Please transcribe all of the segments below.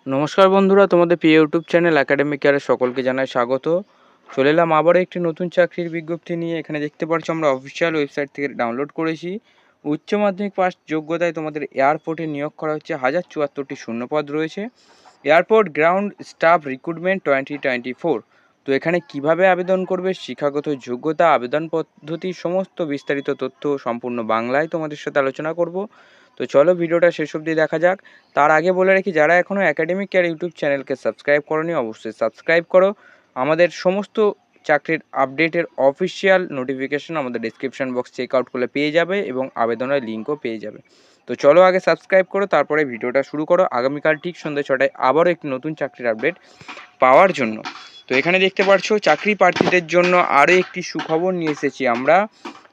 নমস্কার বন্ধুরা, তোমাদের প্রিয় ইউটিউব চ্যানেল একাডেমিক কেয়ারে সকলকে জানাই স্বাগত। চলে এলাম আবারও একটি নতুন চাকরির বিজ্ঞপ্তি নিয়ে। এখানে দেখতে পাচ্ছ আমরা অফিসিয়াল ওয়েবসাইট থেকে ডাউনলোড করেছি। উচ্চ মাধ্যমিক পাস যোগ্যতায় তোমাদের এয়ারপোর্টে নিয়োগ করা হচ্ছে। 1074টি শূন্যপদ রয়েছে। Airport ground staff recruitment 2024। তো এখানে কিভাবে আবেদন করবে, শিক্ষাগত যোগ্যতা, আবেদন পদ্ধতি, সমস্ত বিস্তারিত তথ্য সম্পূর্ণ বাংলায় তোমাদের সাথে আলোচনা করব। তো চলো ভিডিওটা শেষ অবধি দেখা যাক। তার আগে বলে রাখি, যারা এখনও একাডেমিক কেয়ার ইউটিউব চ্যানেলকে সাবস্ক্রাইব করোনি অবশ্যই সাবস্ক্রাইব করো। আমাদের সমস্ত চাকরির আপডেটের অফিসিয়াল নোটিফিকেশন আমাদের ডিসক্রিপশন বক্স চেক আউট করলে পেয়ে যাবে এবং আবেদনের লিঙ্কও পেয়ে যাবে। তো চলো আগে সাবস্ক্রাইব করো, তারপরে ভিডিওটা শুরু করো। আগামীকাল ঠিক সন্ধ্যে 6টায় আবারও একটি নতুন চাকরির আপডেট পাওয়ার জন্য। তো এখানে দেখতে পাচ্ছ চাকরি প্রার্থীদের জন্য আরও একটি সুখবর নিয়ে এসেছি আমরা।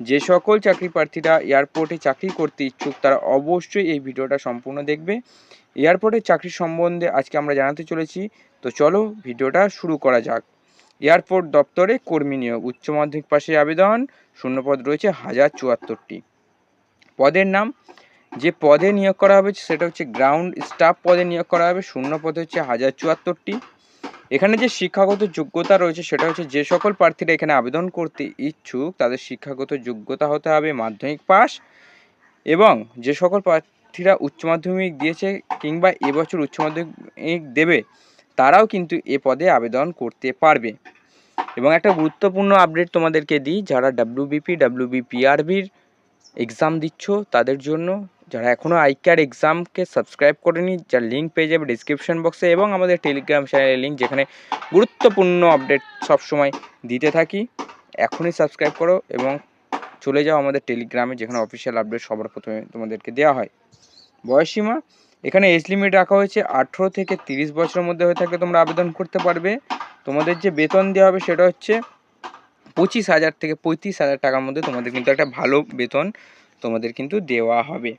যে সকল চাকরি প্রার্থীরা এয়ারপোর্টে চাকরি করতে ইচ্ছুক তারা অবশ্যই এই ভিডিওটা সম্পূর্ণ দেখবে। এয়ারপোর্টের চাকরি সম্বন্ধে আজকে আমরা জানাতে চলেছি। তো চলো ভিডিওটা শুরু করা যাক। এয়ারপোর্ট দপ্তরে কর্মী নিয়োগ, উচ্চ মাধ্যমিক পাশে আবেদন, শূন্যপদ রয়েছে 1074টি। পদের নাম, যে পদে নিয়োগ করা হবে সেটা হচ্ছে গ্রাউন্ড স্টাফ পদে নিয়োগ করা হবে। শূন্যপদ হচ্ছে 1074টি। এখানে যে শিক্ষাগত যোগ্যতা রয়েছে সেটা হচ্ছে যে সকল প্রার্থীরা এখানে আবেদন করতে ইচ্ছুক তাদের শিক্ষাগত যোগ্যতা হতে হবে মাধ্যমিক পাস, এবং যে সকল প্রার্থীরা উচ্চ মাধ্যমিক দিয়েছে কিংবা এবছর উচ্চ মাধ্যমিক দেবে তারাও কিন্তু এ পদে আবেদন করতে পারবে। এবং একটা গুরুত্বপূর্ণ আপডেট তোমাদেরকে দিই, যারা WBPRBর এক্সাম দিচ্ছ তাদের জন্য, যারা এখনও আইক্যার এক্সামকে সাবস্ক্রাইব করেনি, যার লিঙ্ক পেয়ে যাবে ডিসক্রিপশন বক্সে, এবং আমাদের টেলিগ্রাম চ্যানেলের লিঙ্ক, যেখানে গুরুত্বপূর্ণ আপডেট সবসময় দিতে থাকি। এখনই সাবস্ক্রাইব করো এবং চলে যাও আমাদের টেলিগ্রামে, যেখানে অফিসিয়াল আপডেট সবার প্রথমে তোমাদেরকে দেওয়া হয়। বয়সীমা, এখানে এজ লিমিট রাখা হয়েছে 18 থেকে 30 বছরের মধ্যে হয়ে থাকলে তোমরা আবেদন করতে পারবে। তোমাদের যে বেতন দেওয়া হবে সেটা হচ্ছে 25,000 থেকে 35,000 টাকার মধ্যে তোমাদের কিন্তু একটা ভালো বেতন তোমাদের কিন্তু দেওয়া হবে।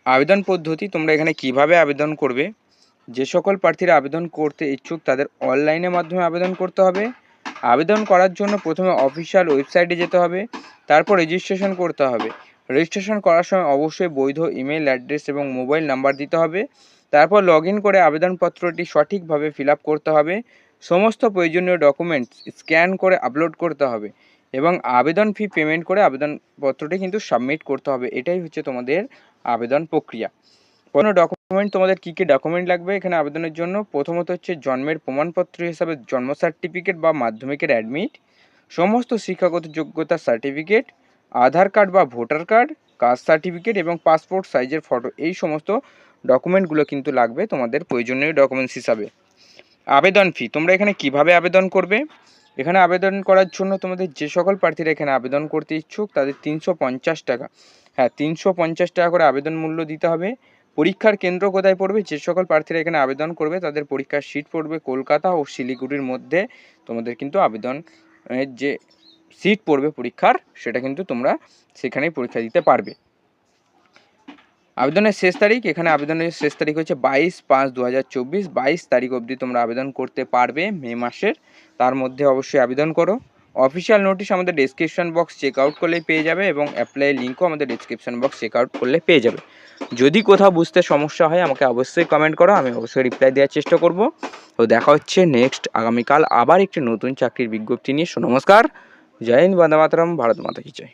আবেদন পদ্ধতি, তোমরা এখানে কিভাবে আবেদন করবে, যে সকল প্রার্থীরা আবেদন করতে ইচ্ছুক তাদের অনলাইনের মাধ্যমে আবেদন করতে হবে। আবেদন করার জন্য প্রথমে অফিসিয়াল ওয়েবসাইটে যেতে হবে, তারপর রেজিস্ট্রেশন করতে হবে। রেজিস্ট্রেশন করার সময় অবশ্যই বৈধ ইমেল অ্যাড্রেস এবং মোবাইল নাম্বার দিতে হবে। তারপর লগ ইন করে আবেদনপত্রটি সঠিকভাবে ফিল আপ করতে হবে। সমস্ত প্রয়োজনীয় ডকুমেন্টস স্ক্যান করে আপলোড করতে হবে এবং আবেদন ফি পেমেন্ট করে আবেদনপত্রটি কিন্তু সাবমিট করতে হবে। এটাই হচ্ছে তোমাদের আবেদন প্রক্রিয়া। কোনো ডকুমেন্ট, তোমাদের কী কী ডকুমেন্ট লাগবে এখানে আবেদনের জন্য, প্রথমত হচ্ছে জন্মের প্রমাণপত্র হিসাবে জন্ম সার্টিফিকেট বা মাধ্যমিকের অ্যাডমিট, সমস্ত শিক্ষাগত যোগ্যতার সার্টিফিকেট, আধার কার্ড বা ভোটার কার্ড, কাস্ট সার্টিফিকেট এবং পাসপোর্ট সাইজের ফটো, এই সমস্ত ডকুমেন্টগুলো কিন্তু লাগবে তোমাদের প্রয়োজনীয় ডকুমেন্টস হিসাবে। আবেদন ফি, তোমরা এখানে কিভাবে আবেদন করবে, এখানে আবেদন করার জন্য তোমাদের যে সকল প্রার্থীরা এখানে আবেদন করতে ইচ্ছুক তাদের 350 টাকা, 350 টাকা করে আবেদন মূল্য দিতে হবে। পরীক্ষার কেন্দ্র কোথায় পড়বে, যে সকল প্রার্থীরা এখানে আবেদন করবে তাদের পরীক্ষার সিট পড়বে কলকাতা ও শিলিগুড়ির মধ্যে। তোমাদের কিন্তু আবেদনের যে সিট পড়বে পরীক্ষার, সেটা কিন্তু তোমরা সেখানেই পরীক্ষা দিতে পারবে। আবেদনের শেষ তারিখ, এখানে আবেদনের শেষ তারিখ হচ্ছে 22/5/2024। 22 তারিখ অবধি তোমরা আবেদন করতে পারবে মে মাসের, তার মধ্যে অবশ্যই আবেদন করো। অফিসিয়াল নোটিশ আমাদের ডেসক্রিপশন বক্স চেক আউট করলেই পেয়ে যাবে এবং অ্যাপ্লাই লিঙ্কও আমাদের ডেসক্রিপশন বক্স চেক আউট করলে পেয়ে যাবে। যদি কোথাও বুঝতে সমস্যা হয় আমাকে অবশ্যই কমেন্ট করো, আমি অবশ্যই রিপ্লাই দেওয়ার চেষ্টা করব। তো দেখা হচ্ছে নেক্সট আগামীকাল আবার একটি নতুন চাকরির বিজ্ঞপ্তি নিয়ে। নমস্কার, জয় হিন্দ, বন্দে মাতরম, ভারত মাতা কি জয়।